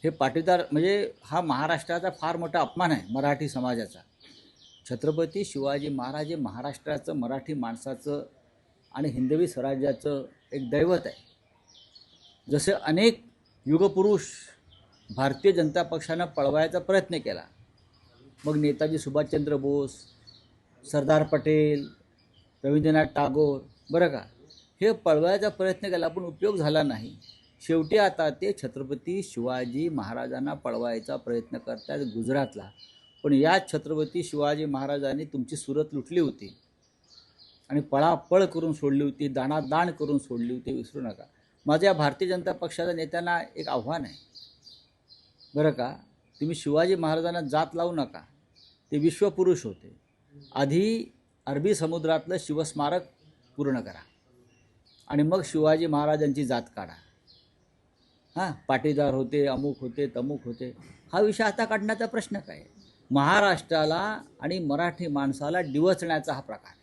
हे पाटीदार म्हणजे हा महाराष्ट्राचा फार मोठा अपमान आहे मराठी समाजाचा. छत्रपती शिवाजी महाराज हे महाराष्ट्राचं, मराठी माणसाचं आणि हिंदवी स्वराज्याचं एक दैवत आहे. जसे अनेक युगपुरुष भारतीय जनता पक्षानं पळवायचा प्रयत्न केला, मग नेताजी सुभाषचंद्र बोस, सरदार पटेल, रवींद्रनाथ टागोर, बरं का, हे पळवायचा प्रयत्न केला पण उपयोग झाला नाही. शेवटी आता ते छत्रपती शिवाजी महाराजांना पळवायचा प्रयत्न करतात गुजरातला. पण याच छत्रपती शिवाजी महाराजांनी तुमची सुरत लुटली होती आणि पळापळ करून सोडली होती, दाणादाण करून सोडली होती, विसरू नका. माझ्या भारतीय जनता पक्षाच्या नेत्यांना एक आव्हान आहे, बरं का, तुम्ही शिवाजी महाराजांना जात लावू नका. ते विश्वपुरुष होते. आधी अरबी समुद्रातलं शिवस्मारक पूर्ण करा आणि मग शिवाजी महाराजांची जात काढा. हां, पाटीदार होते, अमुक होते, तमुक होते, हा विषय आता काढण्याचा प्रश्न काय? महाराष्ट्राला आणि मराठी माणसाला डिवचण्याचा हा प्रकार आहे.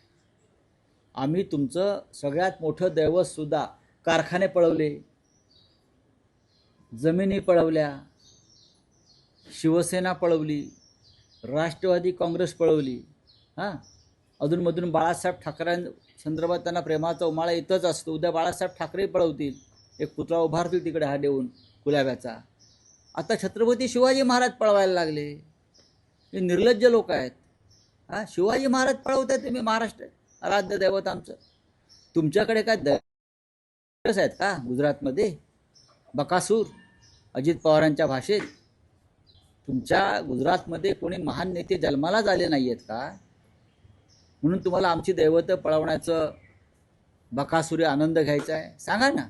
आम्ही तुमचं सगळ्यात मोठं दैवतसुद्धा कारखाने पळवले, जमिनी पळवल्या, शिवसेना पळवली, राष्ट्रवादी काँग्रेस पळवली. हां, अधूनमधून बाळासाहेब ठाकरेंसंदर्भात त्यांना प्रेमाचा उमाळा येतच असतो. उद्या बाळासाहेब ठाकरे पळवतील, एक पुतळा उभारतील तिकडे हा देऊन कुलाब्याचा. आता छत्रपती शिवाजी महाराज पळवायला लागले. हे निर्लज्ज लोक आहेत. हां, शिवाजी महाराज पळवतात तुम्ही, महाराष्ट्र आराध्य दैवत आमचं. तुमच्याकडे काय दैवत आहेत का गुजरातमध्ये? बकासूर, अजित पवारांच्या भाषेत. तुमच्या गुजरातमध्ये कोणी महान नेते जन्मालाच आले नाही आहेत का? म्हणून तुम्हाला आमची दैवतं पळवण्याचं बकासुरी आनंद घ्यायचा आहे? सांगा ना.